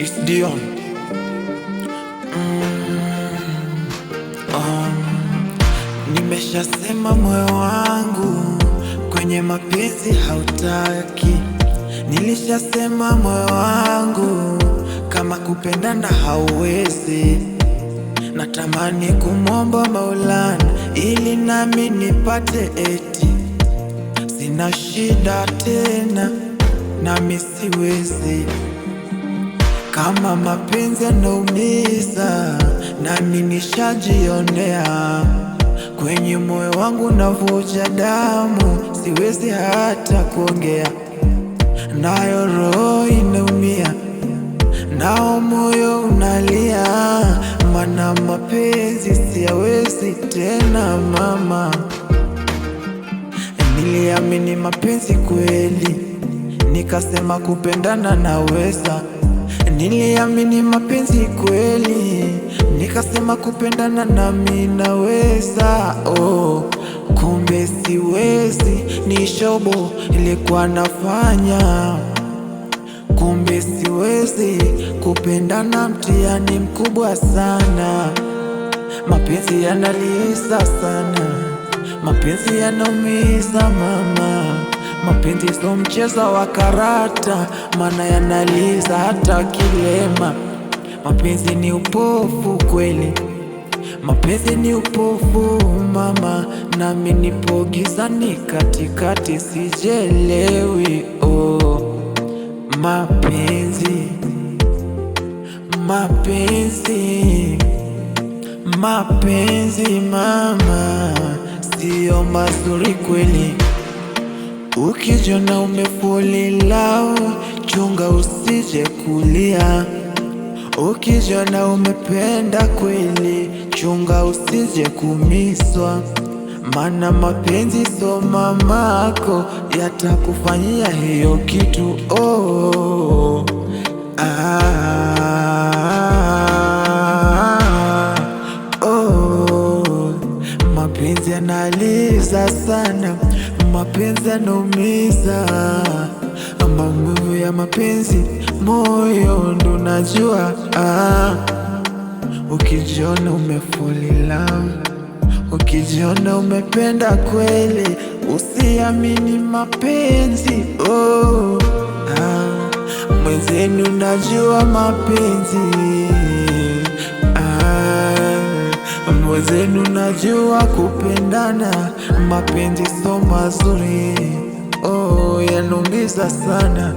Chris Dion. Nimeshasema moyo wangu kwenye mapenzi hautaki. Nilishasema moyo wangu kama kupendana hauwezi. Natamani kumwomba Maulana ili nami nipate eti. Sina shida tena nami siwezi. Kama mapenzi yanaumiza nami nishajionea. Kwenye moyo wangu navuja damu, siwezi hata kuongea. Nayo roho inaumia, nao moyo unalia. Mana mapenzi siyawezi tena mama. Niliamini mapenzi kweli, nikasema kupendana naweza. Niliamini mapenzi kweli, nikasema kupendana nami naweza. Kumbe siwezi, ni shobo ilikuwa nafanya. Kumbe siwezi, kupendana mtihani mkubwa sana. Mapenzi yanaliza sana, mapenzi yanaumiza mama. Mapenzi sio mchezo wa karata, mana yanaliza hata kilema. Mapenzi ni upofu kweli, mapenzi ni upofu mama. Nami nipo gizani katikati sijelewi. Mapenzi, mapenzi, mapenzi mama, sio mazuri kweli. Ukijiona umefulila, chunga usije kulia. Ukijiona umependa kweli, chunga usije kumiswa. Mana mapenzi so mamako, yatakufanyia hiyo kitu. Mapenzi yanaliza sana, mapenzi yanaumiza. Maumivu ya mapenzi moyo ndo najua. Ukijiona umefall in love, ukijiona umependa kweli, usiamini mapenzi. Mwenzenu najua mapenzi. Mwenzenu najua kupendana, mapenzi so mazuri. Yanaumiza sana.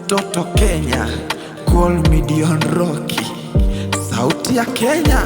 Toto Kenya, call me Dion Rocky, sauti ya Kenya.